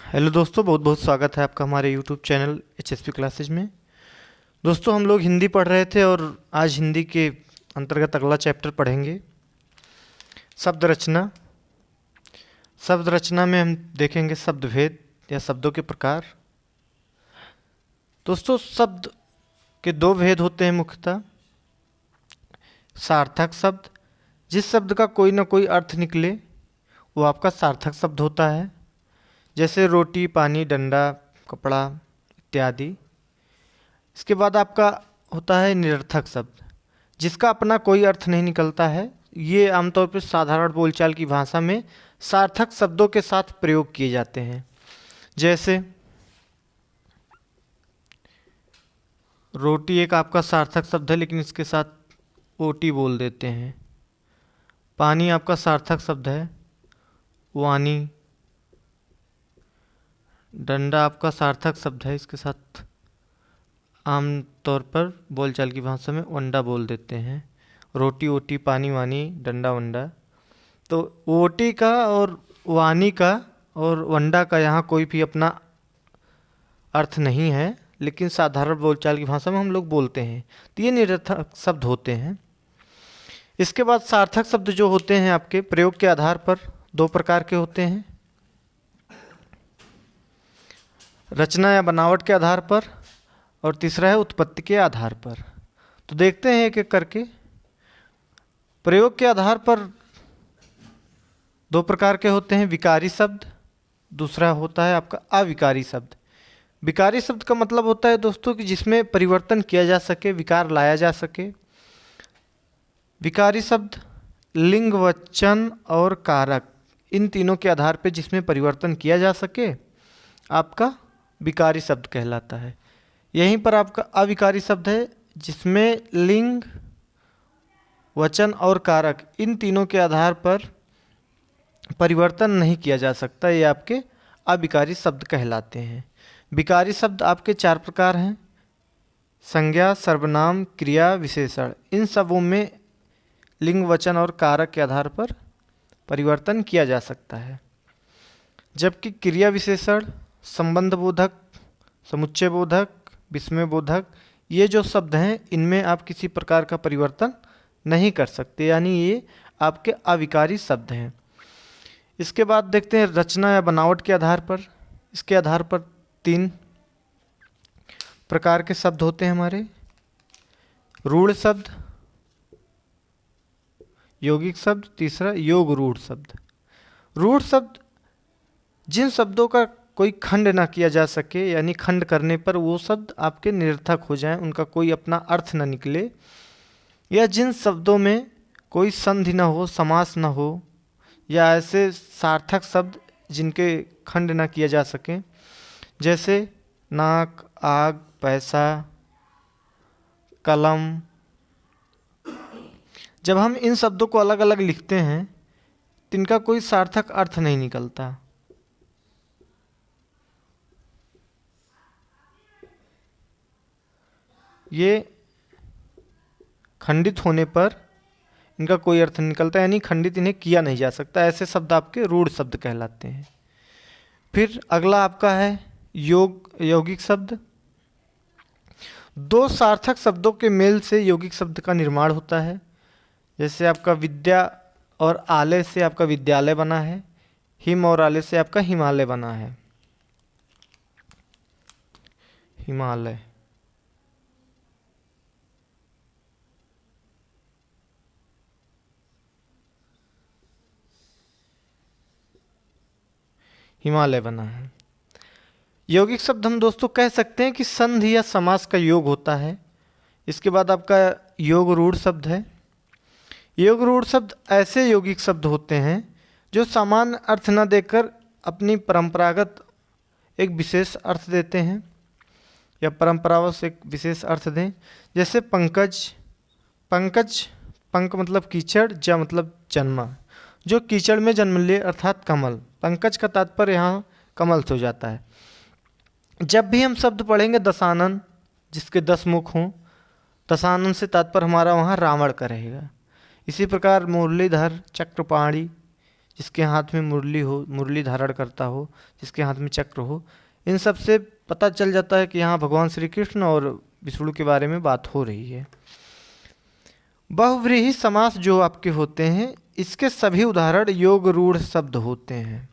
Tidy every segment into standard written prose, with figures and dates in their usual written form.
Hello दोस्तों, बहुत बहुत स्वागत है आपका हमारे यूट्यूब चैनल HSP क्लासेज में। दोस्तों, हम लोग हिंदी पढ़ रहे थे और आज हिंदी के अंतर्गत अगला चैप्टर पढ़ेंगे, शब्द रचना। शब्द रचना में हम देखेंगे शब्द भेद या शब्दों के प्रकार। दोस्तों, शब्द के दो भेद होते हैं मुख्यतः। सार्थक शब्द, जिस शब्द का कोई ना कोई अर्थ निकले वो आपका सार्थक शब्द होता है, जैसे रोटी, पानी, डंडा, कपड़ा इत्यादि। इसके बाद आपका होता है निरर्थक शब्द, जिसका अपना कोई अर्थ नहीं निकलता है। ये आमतौर पर साधारण बोलचाल की भाषा में सार्थक शब्दों के साथ प्रयोग किए जाते हैं। जैसे रोटी एक आपका सार्थक शब्द है, लेकिन इसके साथ ओटी बोल देते हैं। पानी आपका सार्थक शब्द है, वानी। डंडा आपका सार्थक शब्द है, इसके साथ आम तौर पर बोलचाल की भाषा में वंडा बोल देते हैं। रोटी, ओटी, पानी, वानी, डंडा, वंडा। तो ओटी का और वानी का और वंडा का यहाँ कोई भी अपना अर्थ नहीं है, लेकिन साधारण बोलचाल की भाषा में हम लोग बोलते हैं। तो ये निरर्थक शब्द होते हैं। इसके बाद सार्थक शब्द जो होते हैं आपके प्रयोग के आधार पर दो प्रकार के होते हैं, रचना या बनावट के आधार पर, और तीसरा है उत्पत्ति के आधार पर। तो देखते हैं एक एक करके। प्रयोग के आधार पर दो प्रकार के होते हैं, विकारी शब्द, दूसरा होता है आपका अविकारी शब्द। विकारी शब्द का मतलब होता है दोस्तों कि जिसमें परिवर्तन किया जा सके, विकार लाया जा सके। विकारी शब्द लिंग, वचन और कारक, इन तीनों के आधार पर जिसमें परिवर्तन किया जा सके आपका विकारी शब्द कहलाता है। यहीं पर आपका अविकारी शब्द है, जिसमें लिंग, वचन और कारक, इन तीनों के आधार पर परिवर्तन नहीं किया जा सकता। ये आपके अविकारी शब्द कहलाते हैं। विकारी शब्द आपके चार प्रकार हैं, संज्ञा, सर्वनाम, क्रिया, विशेषण। इन सबों में लिंग, वचन और कारक के आधार पर परिवर्तन किया जा सकता है। जबकि क्रिया विशेषण, संबंध बोधक, समुच्चय बोधक, विस्मय बोधक, ये जो शब्द हैं इनमें आप किसी प्रकार का परिवर्तन नहीं कर सकते, यानी ये आपके अविकारी शब्द हैं। इसके बाद देखते हैं रचना या बनावट के आधार पर। इसके आधार पर तीन प्रकार के शब्द होते हैं हमारे, रूढ़ शब्द, यौगिक शब्द, तीसरा योग रूढ़ शब्द। रूढ़ शब्द जिन शब्दों का कोई खंड ना किया जा सके, यानी खंड करने पर वो शब्द आपके निरर्थक हो जाएं, उनका कोई अपना अर्थ ना निकले, या जिन शब्दों में कोई संधि ना हो, समास ना हो, या ऐसे सार्थक शब्द जिनके खंड ना किया जा सके, जैसे नाक, आग, पैसा, कलम। जब हम इन शब्दों को अलग अलग लिखते हैं तो इनका कोई सार्थक अर्थ नहीं निकलता। ये खंडित होने पर इनका कोई अर्थ नहीं निकलता, यानी खंडित इन्हें किया नहीं जा सकता। ऐसे शब्द आपके रूढ़ शब्द कहलाते हैं। फिर अगला आपका है यौगिक शब्द। दो सार्थक शब्दों के मेल से यौगिक शब्द का निर्माण होता है। जैसे आपका विद्या और आलय से आपका विद्यालय बना है, हिम और आलय से आपका हिमालय बना है, हिमालय। हिमालय बना है। यौगिक शब्द हम दोस्तों कह सकते हैं कि संधि या समास का योग होता है। इसके बाद आपका योग रूढ़ शब्द है। योग रूढ़ शब्द ऐसे यौगिक शब्द होते हैं जो सामान्य अर्थ न देकर अपनी परंपरागत एक विशेष अर्थ देते हैं, या परंपराओं से एक विशेष अर्थ दें। जैसे पंकज, पंकज, पंक मतलब कीचड़, ज मतलब जन्मा, जो कीचड़ में जन्म ले, अर्थात कमल। पंकज का तात्पर्य यहाँ कमल से हो जाता है। जब भी हम शब्द पढ़ेंगे दशानन, जिसके 10 मुख हों, दशानन से तात्पर्य हमारा वहाँ रावण का रहेगा। इसी प्रकार मुरलीधर, चक्रपाणी, जिसके हाथ में मुरली हो, मुरली धारण करता हो, जिसके हाथ में चक्र हो, इन सब से पता चल जाता है कि यहाँ भगवान श्री कृष्ण और विष्णु के बारे में बात हो रही है। बहुव्रीहि समास जो आपके होते हैं, इसके सभी उदाहरण योग रूढ़ शब्द होते हैं।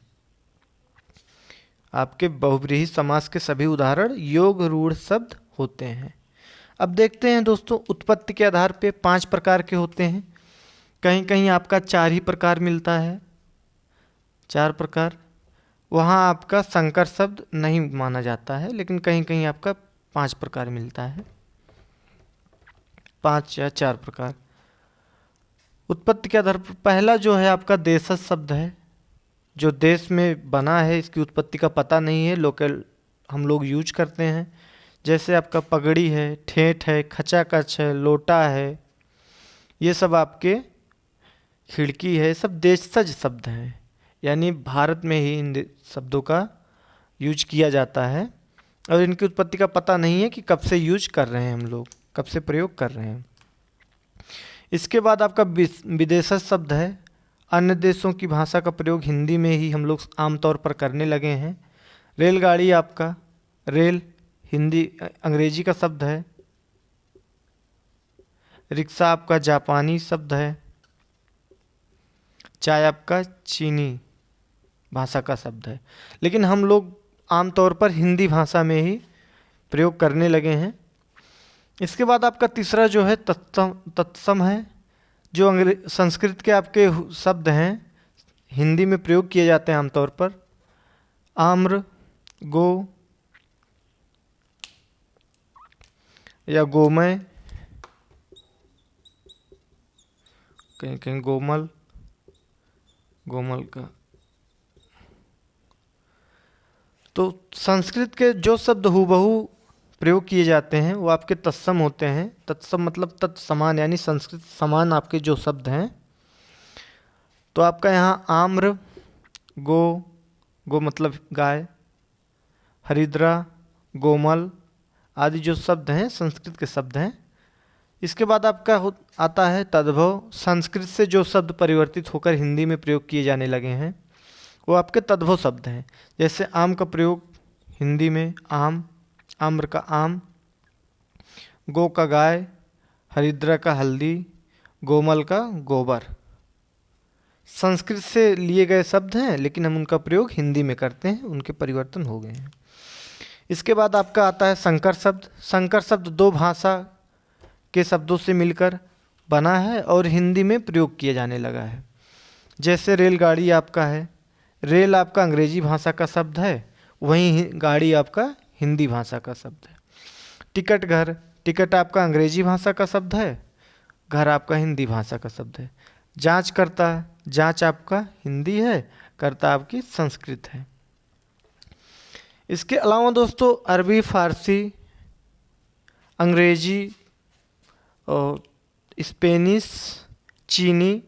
आपके बहुव्रीहि समास के सभी उदाहरण योग रूढ़ शब्द होते हैं। अब देखते हैं दोस्तों, उत्पत्ति के आधार पे 5 प्रकार के होते हैं। कहीं कहीं आपका 4 ही प्रकार मिलता है, 4 प्रकार। वहाँ आपका संकर शब्द नहीं माना जाता है, लेकिन कहीं कहीं आपका 5 प्रकार मिलता है, 5 या 4 प्रकार। उत्पत्ति के आधार पर पहला जो है आपका देशज शब्द है, जो देश में बना है, इसकी उत्पत्ति का पता नहीं है, लोकल हम लोग यूज करते हैं। जैसे आपका पगड़ी है, ठेठ है, खचाखच है, लोटा है, ये सब आपके खिड़की है, सब देशज शब्द हैं। यानी भारत में ही इन शब्दों का यूज किया जाता है और इनकी उत्पत्ति का पता नहीं है कि कब से यूज कर रहे हैं हम लोग, कब से प्रयोग कर रहे हैं। इसके बाद आपका विदेशज शब्द है। अन्य देशों की भाषा का प्रयोग हिंदी में ही हम लोग आमतौर पर करने लगे हैं। रेलगाड़ी आपका, रेल हिंदी अंग्रेजी का शब्द है। रिक्शा आपका जापानी शब्द है। चाय आपका चीनी भाषा का शब्द है, लेकिन हम लोग आमतौर पर हिंदी भाषा में ही प्रयोग करने लगे हैं। इसके बाद आपका तीसरा जो है तत्सम है, जो संस्कृत के आपके शब्द हैं, हिंदी में प्रयोग किए जाते हैं आमतौर पर। आम्र, गो या गोमय, कहीं कहीं गोमल, गोमल का। तो संस्कृत के जो शब्द हूबहू प्रयोग किए जाते हैं वो आपके तत्सम होते हैं। तत्सम मतलब तत्समान, यानी संस्कृत समान आपके जो शब्द हैं। तो आपका यहाँ आम्र, गो, गो मतलब गाय, हरिद्रा, गोमल आदि जो शब्द हैं संस्कृत के शब्द हैं। इसके बाद आपका आता है तद्भव। संस्कृत से जो शब्द परिवर्तित होकर हिंदी में प्रयोग किए जाने लगे हैं वो आपके तद्भव शब्द हैं। जैसे आम का प्रयोग हिंदी में आम, आम्र का आम, गो का गाय, हरिद्रा का हल्दी, गोमल का गोबर। संस्कृत से लिए गए शब्द हैं, लेकिन हम उनका प्रयोग हिंदी में करते हैं, उनके परिवर्तन हो गए हैं। इसके बाद आपका आता है संकर शब्द। संकर शब्द 2 भाषा के शब्दों से मिलकर बना है और हिंदी में प्रयोग किया जाने लगा है। जैसे रेलगाड़ी आपका है, रेल आपका अंग्रेजी भाषा का शब्द है, वहीं गाड़ी आपका हिंदी भाषा का शब्द है। टिकट घर, टिकट आपका अंग्रेजी भाषा का शब्द है, घर आपका हिंदी भाषा का शब्द है। जांच करता, जांच आपका हिंदी है, करता आपकी संस्कृत है। इसके अलावा दोस्तों अरबी, फारसी, अंग्रेजी और स्पेनिश, चीनी,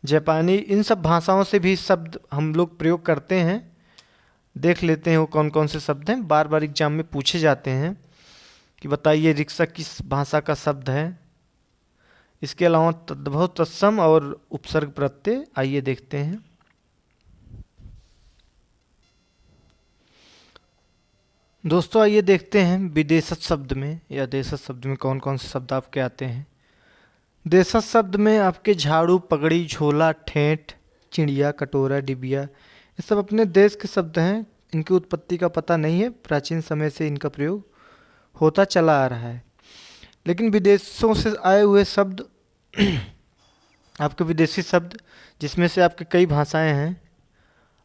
जापानी, इन सब भाषाओं से भी शब्द हम लोग प्रयोग करते हैं। देख लेते हैं वो कौन कौन से शब्द हैं, बार बार एग्जाम में पूछे जाते हैं कि बताइए रिक्शा किस भाषा का शब्द है। इसके अलावा तद्भव, तत्सम और उपसर्ग प्रत्यय, आइए देखते हैं। दोस्तों आइए देखते हैं विदेशज शब्द में या देशज शब्द में कौन कौन से शब्द आपके आते हैं। देशज शब्द में आपके झाड़ू, पगड़ी, झोला, ठेठ, चिड़िया, कटोरा, डिबिया, ये सब अपने देश के शब्द हैं। इनकी उत्पत्ति का पता नहीं है, प्राचीन समय से इनका प्रयोग होता चला आ रहा है। लेकिन विदेशों से आए हुए शब्द आपके विदेशी शब्द, जिसमें से आपके कई भाषाएं हैं।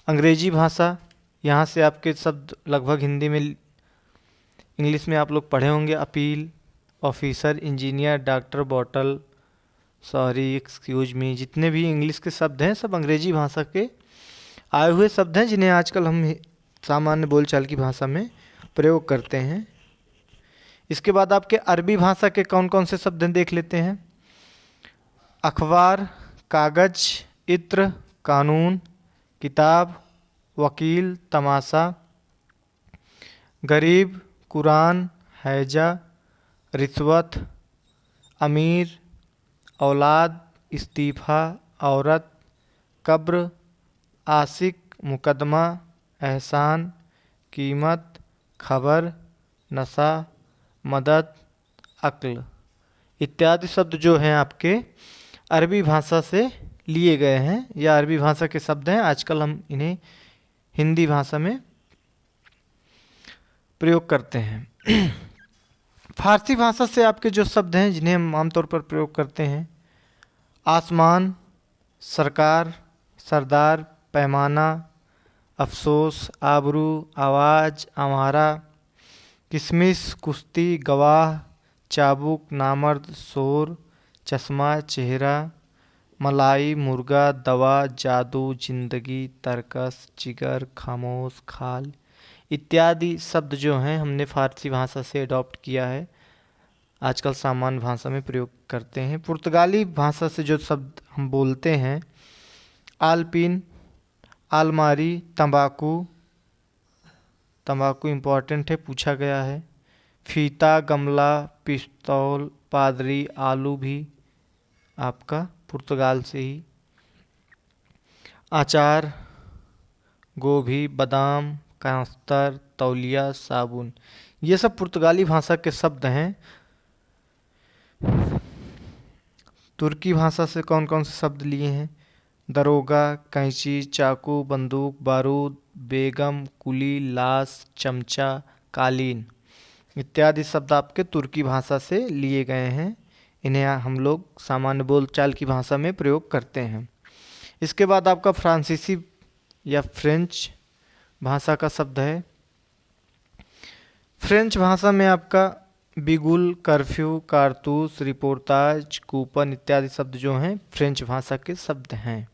अंग्रेजी भाषा, यहाँ से आपके शब्द लगभग हिंदी में, इंग्लिश में आप लोग पढ़े होंगे। Appeal, officer, engineer, doctor, bottle, sorry, excuse me, जितने भी इंग्लिश के शब्द हैं सब अंग्रेजी भाषा के आए हुए शब्द हैं, जिन्हें आजकल हम सामान्य बोलचाल की भाषा में प्रयोग करते हैं। इसके बाद आपके अरबी भाषा के कौन कौन से शब्द हैं देख लेते हैं। अखबार, कागज, इत्र, कानून, किताब, वकील, तमाशा, गरीब, कुरान, हैजा, रिश्वत, अमीर, औलाद, इस्तीफ़ा, औरत, कब्र, आशिक, मुकदमा, एहसान, कीमत, खबर, नशा, मदद, अक्ल इत्यादि शब्द जो हैं आपके अरबी भाषा से लिए गए हैं या अरबी भाषा के शब्द हैं। आजकल हम इन्हें हिंदी भाषा में प्रयोग करते हैं। फारसी भाषा से आपके जो शब्द हैं जिन्हें हम आमतौर पर प्रयोग करते हैं, आसमान, सरकार, सरदार, पैमाना, अफसोस, आबरू, आवाज़, आवारा, किशमिश, कुश्ती, गवाह, चाबुक, नामर्द, शोर, चश्मा, चेहरा, मलाई, मुर्गा, दवा, जादू, जिंदगी, तरकस, जिगर, खामोश, खाल इत्यादि शब्द जो हैं हमने फारसी भाषा से अडॉप्ट किया है, आजकल सामान्य भाषा में प्रयोग करते हैं। पुर्तगाली भाषा से जो शब्द हम बोलते हैं, आलपीन, आलमारी, तंबाकू, तंबाकू इम्पॉर्टेंट है, पूछा गया है, फीता, गमला, पिस्तौल, पादरी, आलू भी आपका पुर्तगाल से ही, अचार, गोभी, बादाम, कांस्तर, तौलिया, साबुन ये सब पुर्तगाली भाषा के शब्द हैं। तुर्की भाषा से कौन कौन से शब्द लिए हैं, दरोगा, कैंची, चाकू, बंदूक, बारूद, बेगम, कुली, लाश, चमचा, कालीन इत्यादि शब्द आपके तुर्की भाषा से लिए गए हैं। इन्हें हम लोग सामान्य बोलचाल की भाषा में प्रयोग करते हैं। इसके बाद आपका फ्रांसीसी या फ्रेंच भाषा का शब्द है। फ्रेंच भाषा में आपका बिगुल, कर्फ्यू, कारतूस, रिपोर्टाज, कूपन इत्यादि शब्द जो हैं फ्रेंच भाषा के शब्द हैं।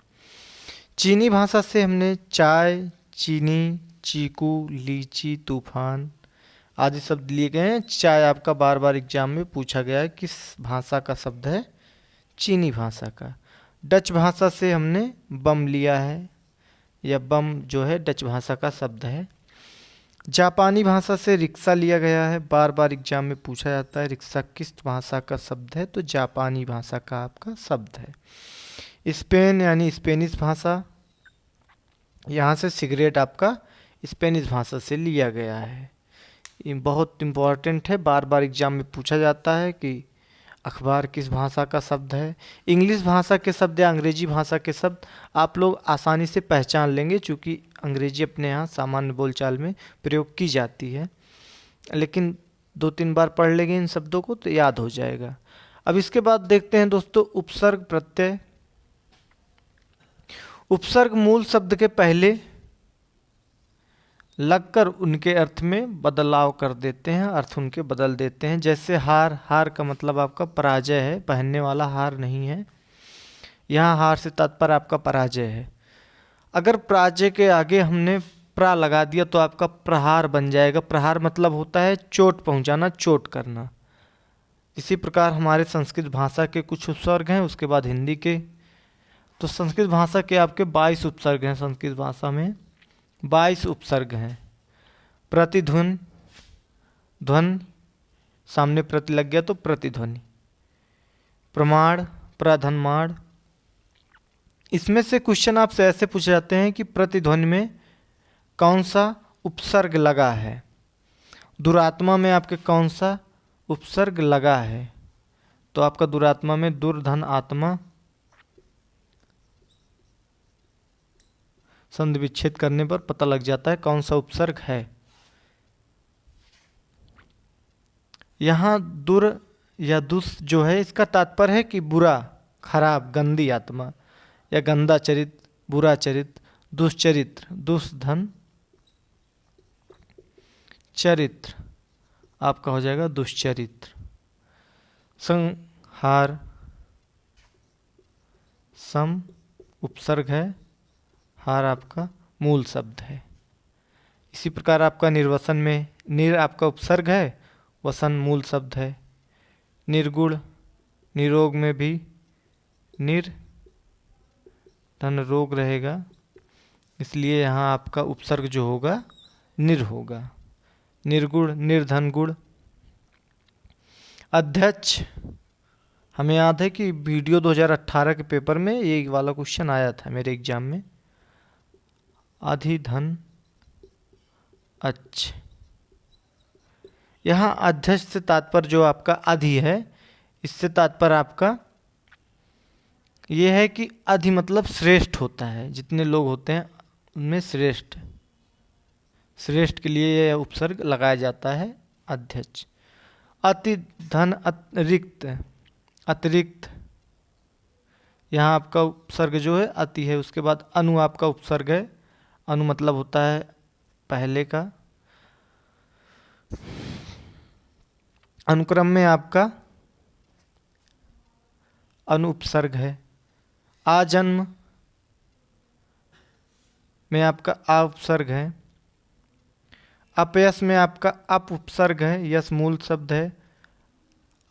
चीनी भाषा से हमने चाय, चीनी, चीकू, लीची, तूफान आदि शब्द लिए गए हैं। चाय आपका बार बार एग्जाम में पूछा गया है किस भाषा का शब्द है, चीनी भाषा का। डच भाषा से हमने बम लिया है या बम जो है डच भाषा का शब्द है। जापानी भाषा से रिक्शा लिया गया है, बार बार एग्जाम में पूछा जाता है रिक्शा किस भाषा का शब्द है, तो जापानी भाषा का आपका शब्द है। स्पेन यानी स्पेनिश भाषा, यहाँ से सिगरेट आपका स्पेनिश भाषा से लिया गया है। ये बहुत इम्पॉर्टेंट है, बार बार एग्जाम में पूछा जाता है कि अखबार किस भाषा का शब्द है। इंग्लिश भाषा के शब्द या अंग्रेजी भाषा के शब्द आप लोग आसानी से पहचान लेंगे, चूँकि अंग्रेजी अपने यहाँ सामान्य बोलचाल में प्रयोग की जाती है, लेकिन 2-3 बार पढ़ लेंगे इन शब्दों को तो याद हो जाएगा। अब इसके बाद देखते हैं दोस्तों उपसर्ग प्रत्यय। उपसर्ग मूल शब्द के पहले लगकर उनके अर्थ में बदलाव कर देते हैं, अर्थ उनके बदल देते हैं। जैसे हार, हार का मतलब आपका पराजय है, पहनने वाला हार नहीं है, यहाँ हार से तात्पर्य आपका पराजय है। अगर पराजय के आगे हमने प्रा लगा दिया तो आपका प्रहार बन जाएगा। प्रहार मतलब होता है चोट पहुँचाना, चोट करना। इसी प्रकार हमारे संस्कृत भाषा के कुछ उपसर्ग हैं, उसके बाद हिंदी के। तो संस्कृत भाषा के आपके 22 उपसर्ग हैं। संस्कृत भाषा में 22 उपसर्ग हैं। प्रतिध्वनि, ध्वनि, सामने प्रति लग गया तो प्रतिध्वनि। प्रमाण, प्रधनमाण। इसमें से क्वेश्चन आपसे ऐसे पूछे जाते हैं कि प्रतिध्वनि में कौन सा उपसर्ग लगा है, दुरात्मा में आपके कौन सा उपसर्ग लगा है। तो आपका दुरात्मा में दुर्धन आत्मा, संधि विच्छेद करने पर पता लग जाता है कौन सा उपसर्ग है। यहाँ दुर या दुस जो है इसका तात्पर्य है कि बुरा, खराब, गंदी आत्मा या गंदा चरित्र, बुरा चरित्र, दुष्चरित्र, दुष्धन चरित्र आपका हो जाएगा दुष्चरित्र। संहार, सम उपसर्ग है, हार आपका मूल शब्द है। इसी प्रकार आपका निर्वसन में निर आपका उपसर्ग है, वसन मूल शब्द है। निर्गुण, निरोग में भी निर धन रोग रहेगा, इसलिए यहाँ आपका उपसर्ग जो होगा निर होगा। निर्गुण, निर्धन गुण। अध्यक्ष, हमें याद है कि वीडियो 2018 के पेपर में ये वाला क्वेश्चन आया था मेरे एग्जाम में। अधिधन अच्छ। यहाँ अध्यक्ष से तात्पर्य जो आपका अधि है, इससे तात्पर्य आपका ये है कि अधि मतलब श्रेष्ठ होता है, जितने लोग होते हैं उनमें श्रेष्ठ, श्रेष्ठ के लिए यह उपसर्ग लगाया जाता है अध्यक्ष। अति धन अतिरिक्त, अतिरिक्त यहाँ आपका उपसर्ग जो है अति है, उसके बाद अनु आपका उपसर्ग है। अनु मतलब होता है पहले का। अनुक्रम में आपका अनु उपसर्ग है। आजन्म में आपका आ उपसर्ग है। अपयश में आपका अप उपसर्ग है, यश मूल शब्द है।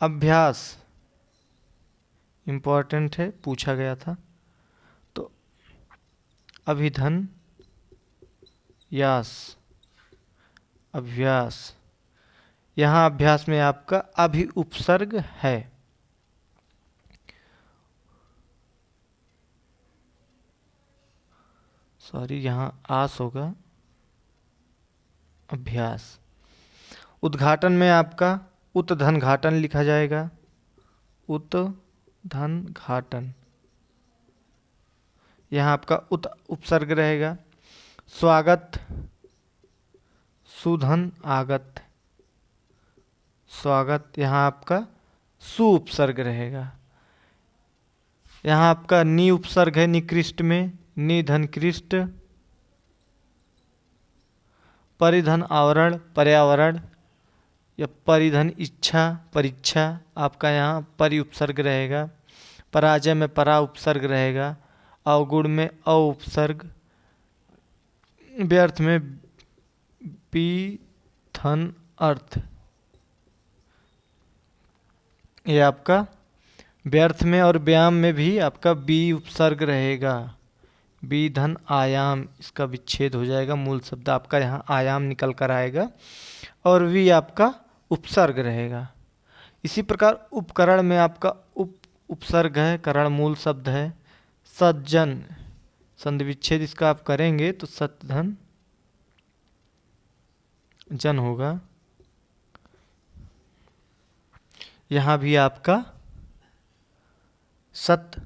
अभ्यास इम्पोर्टेंट है, पूछा गया था। तो अभिधन यास, अभ्यास, यहाँ अभ्यास में आपका अभि उपसर्ग है। सॉरी, यहाँ आस होगा, अभ्यास। उद्घाटन में आपका उत धन घाटन लिखा जाएगा, उत धन घाटन, यहाँ आपका उत उपसर्ग रहेगा। स्वागत सुधन आगत, स्वागत, यहाँ आपका सु उपसर्ग रहेगा। यहाँ आपका नि उपसर्ग है निकृष्ट में, निधन कृष्ट। परिधन आवरण पर्यावरण, या परिधन इच्छा परीक्षा, आपका यहाँ परि उपसर्ग रहेगा। पराजय में परा उपसर्ग रहेगा। अवगुण में अ उपसर्ग। व्यर्थ में बी धन अर्थ, ये आपका व्यर्थ में और व्यायाम में भी आपका बी उपसर्ग रहेगा। बी धन आयाम, इसका विच्छेद हो जाएगा, मूल शब्द आपका यहाँ आयाम निकल कर आएगा। और वी आपका उपसर्ग रहेगा। इसी प्रकार उपकरण में आपका उपसर्ग है, करण मूल शब्द है। सज्जन, संधि विच्छेद इसका आप करेंगे तो सतधन जन होगा। यहाँ भी आपका सत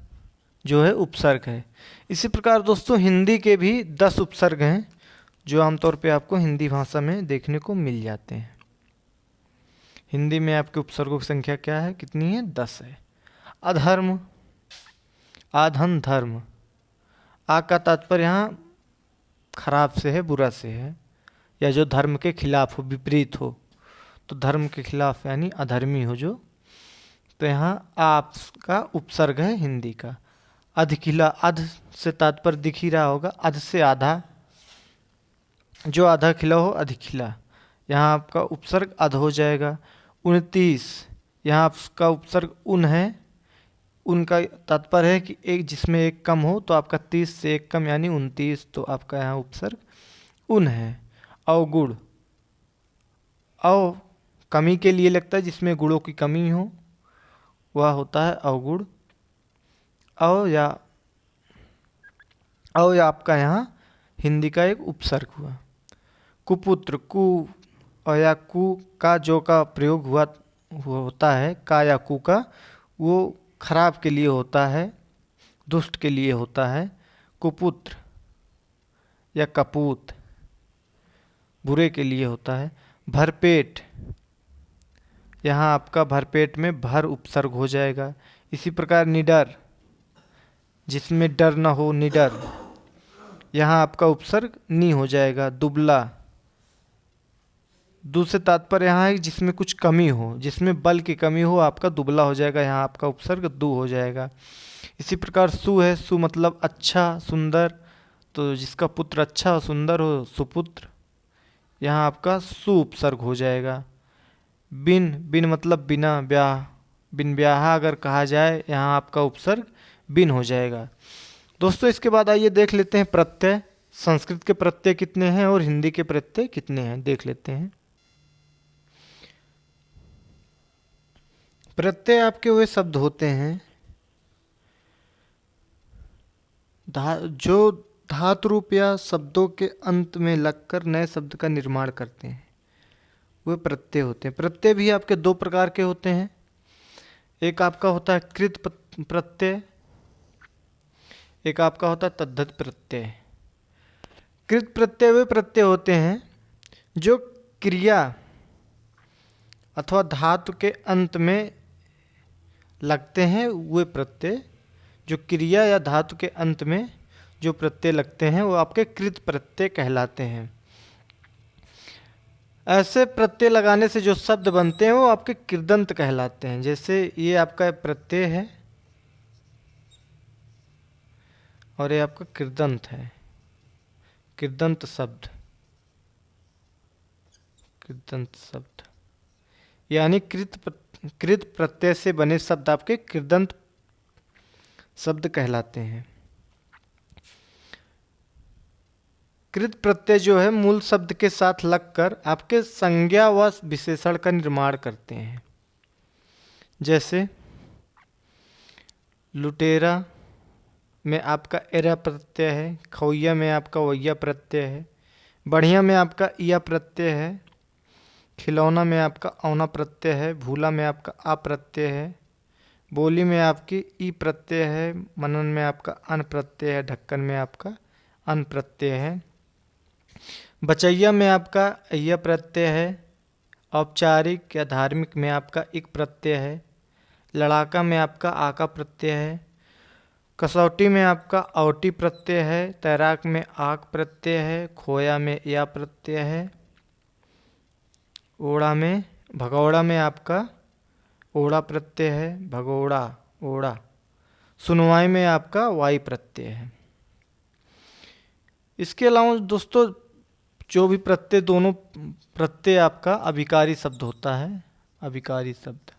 जो है उपसर्ग है। इसी प्रकार दोस्तों हिंदी के भी 10 उपसर्ग हैं, जो आमतौर पे आपको हिंदी भाषा में देखने को मिल जाते हैं। हिंदी में आपके उपसर्गों की संख्या क्या है, कितनी है, 10 है। अधर्म, आधन धर्म, आ का तात्पर्य यहाँ खराब से है, बुरा से है, या जो धर्म के खिलाफ हो, विपरीत हो, तो धर्म के खिलाफ यानी अधर्मी हो जो, तो यहाँ आप का उपसर्ग है हिंदी का। अधखिला, अध से तात्पर्य दिख ही रहा होगा, अध से आधा, जो आधा खिला हो अधिखिला, यहाँ आपका उपसर्ग अध हो जाएगा। 29, यहाँ आपका उपसर्ग उन है। उनका तात्पर्य है कि एक जिसमें एक कम हो, तो आपका 30 से एक कम यानी 29, तो आपका यहाँ उपसर्ग उन है। अवगुण, अव कमी के लिए लगता है, जिसमें गुणों की कमी हो वह होता है अवगुण। अव या आपका यहाँ हिंदी का एक उपसर्ग हुआ। कुपुत्र, कु और या कु का जो का प्रयोग हुआ होता है, का या कु का, वो खराब के लिए होता है, दुष्ट के लिए होता है। कुपुत्र या कपूत बुरे के लिए होता है। भरपेट, यहाँ आपका भरपेट में भर उपसर्ग हो जाएगा। इसी प्रकार निडर, जिसमें डर न हो, निडर, यहाँ आपका उपसर्ग नी हो जाएगा। दुबला, दू से तात्पर्य यहाँ है जिसमें कुछ कमी हो, जिसमें बल की कमी हो, आपका दुबला हो जाएगा, यहाँ आपका उपसर्ग दू हो जाएगा। इसी प्रकार सु है, सु मतलब अच्छा सुंदर, तो जिसका पुत्र अच्छा और सुंदर हो सुपुत्र, यहाँ आपका सु उपसर्ग हो जाएगा। बिन, बिन मतलब बिना, ब्याह, बिन ब्याह अगर कहा जाए, यहाँ आपका उपसर्ग बिन हो जाएगा। दोस्तों इसके बाद आइए देख लेते हैं प्रत्यय। संस्कृत के प्रत्यय कितने हैं और हिंदी के प्रत्यय कितने हैं, देख लेते हैं। प्रत्यय आपके वे शब्द होते हैं जो धातु रूप या शब्दों के अंत में लगकर नए शब्द का निर्माण करते हैं, वे प्रत्यय होते हैं। प्रत्यय भी आपके दो प्रकार के होते हैं। एक आपका होता है कृत प्रत्यय, एक आपका होता है तद्धित प्रत्यय। कृत प्रत्यय वे प्रत्यय होते हैं जो क्रिया अथवा धातु के अंत में लगते हैं। वे प्रत्यय जो क्रिया या धातु के अंत में जो प्रत्यय लगते हैं वो आपके कृत प्रत्यय कहलाते हैं। ऐसे प्रत्यय लगाने से जो शब्द बनते हैं वो आपके कृदंत कहलाते हैं। जैसे ये आपका प्रत्यय है और ये आपका कृदंत है, कृदंत शब्द, कृदंत शब्द यानी कृत प्रत्यय से बने शब्द आपके कृदंत शब्द कहलाते हैं। कृत प्रत्यय जो है मूल शब्द के साथ लगकर आपके संज्ञा व विशेषण का निर्माण करते हैं। जैसे लुटेरा में आपका एरा प्रत्यय है, खौया में आपका वैया प्रत्यय है, बढ़िया में आपका इया प्रत्यय है, खिलौना में आपका औना प्रत्यय है, भूला में आपका आ प्रत्यय है, बोली में आपकी ई प्रत्यय है, मनन में आपका अन प्रत्यय है, ढक्कन में आपका अन प्रत्यय है, बचैया में आपका अय्या प्रत्यय है, औपचारिक या धार्मिक में आपका इक प्रत्यय है, लड़ाका में आपका आका प्रत्यय है, कसौटी में आपका औटी प्रत्यय है, तैराक में आक प्रत्यय है, खोया में या प्रत्यय है, ओड़ा में भगौड़ा में आपका ओड़ा प्रत्यय है, भगोड़ा ओड़ा, सुनवाई में आपका वाई प्रत्यय है। इसके अलावा दोस्तों जो भी प्रत्यय, दोनों प्रत्यय आपका अभिकारी शब्द होता है। अभिकारी शब्द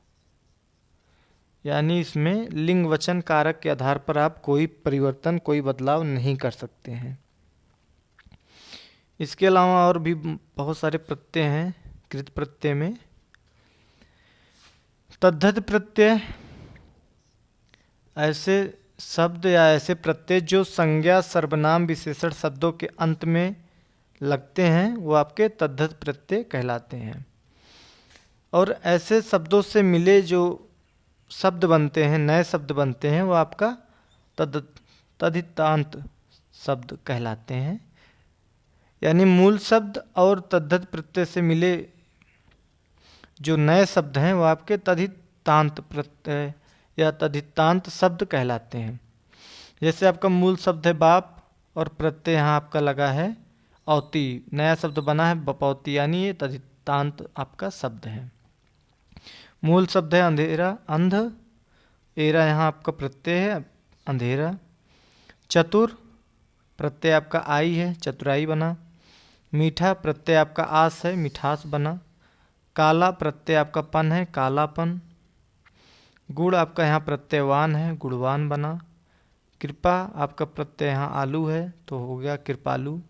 यानी इसमें लिंग वचन कारक के आधार पर आप कोई परिवर्तन, कोई बदलाव नहीं कर सकते हैं। इसके अलावा और भी बहुत सारे प्रत्यय हैं कृत प्रत्यय में। तद्धित प्रत्यय ऐसे शब्द या ऐसे प्रत्यय जो संज्ञा, सर्वनाम, विशेषण शब्दों के अंत में लगते हैं वो आपके तद्धित प्रत्यय कहलाते हैं। और ऐसे शब्दों से मिले जो शब्द बनते हैं, नए शब्द बनते हैं, वो आपका तद्धितांत शब्द कहलाते हैं। यानी मूल शब्द और तद्धित प्रत्यय से मिले जो नए शब्द हैं वो आपके तद्धितांत प्रत्यय या तद्धितांत शब्द कहलाते हैं। जैसे आपका मूल शब्द है बाप और प्रत्यय यहाँ आपका लगा है औती, नया शब्द बना है बपौती, यानी ये तद्धितांत आपका शब्द है। मूल शब्द है अंधेरा, अंध, एरा यहाँ आपका प्रत्यय है अंधेरा। चतुर प्रत्यय आपका आई है, चतुराई बना। मीठा प्रत्यय आपका आस है, मिठास बना। काला प्रत्यय आपका पन है, कालापन। गुड़ आपका यहाँ प्रत्ययवान है, गुणवान बना। कृपा आपका प्रत्यय यहाँ आलू है तो हो गया कृपालु।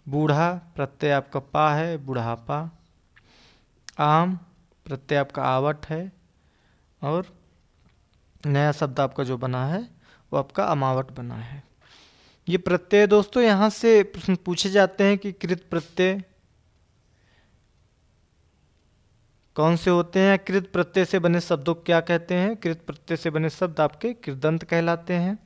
बूढ़ा प्रत्यय आपका पा है, बुढ़ापा। आम प्रत्यय आपका आवट है और नया शब्द आपका जो बना है वो आपका अमावट बना है। ये प्रत्यय दोस्तों यहाँ से प्रश्न पूछे जाते हैं कि कृत प्रत्यय कौन से होते हैं, कृत प्रत्यय से बने शब्दों को क्या कहते हैं। कृत प्रत्यय से बने शब्द आपके कृदंत कहलाते हैं।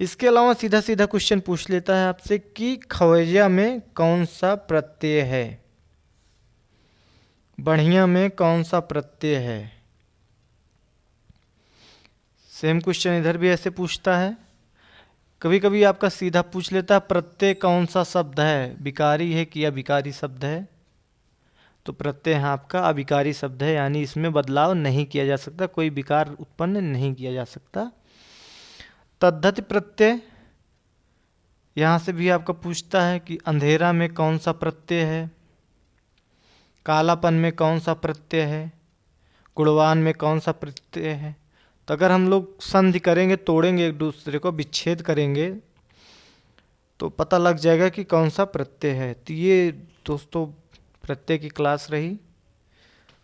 इसके अलावा सीधा सीधा क्वेश्चन पूछ लेता है आपसे कि खवैया में कौन सा प्रत्यय है, बढ़िया में कौन सा प्रत्यय है। सेम क्वेश्चन इधर भी ऐसे पूछता है। कभी कभी आपका सीधा पूछ लेता है प्रत्यय कौन सा शब्द है, विकारी है कि अविकारी शब्द है। तो प्रत्यय यहाँ आपका अविकारी शब्द है, यानी इसमें बदलाव नहीं किया जा सकता, कोई विकार उत्पन्न नहीं किया जा सकता। तद्धित प्रत्यय यहाँ से भी आपका पूछता है कि अंधेरा में कौन सा प्रत्यय है, कालापन में कौन सा प्रत्यय है, गुणवान में कौन सा प्रत्यय है। तो अगर हम लोग संधि करेंगे, तोड़ेंगे, एक दूसरे को विच्छेद करेंगे तो पता लग जाएगा कि कौन सा प्रत्यय है। तो ये दोस्तों प्रत्यय की क्लास रही,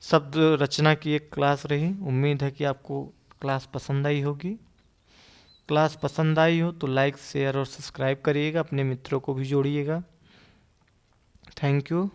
शब्द रचना की एक क्लास रही। उम्मीद है कि आपको क्लास पसंद आई होगी। क्लास पसंद आई हो तो लाइक शेयर और सब्सक्राइब करिएगा, अपने मित्रों को भी जोड़िएगा। Thank you.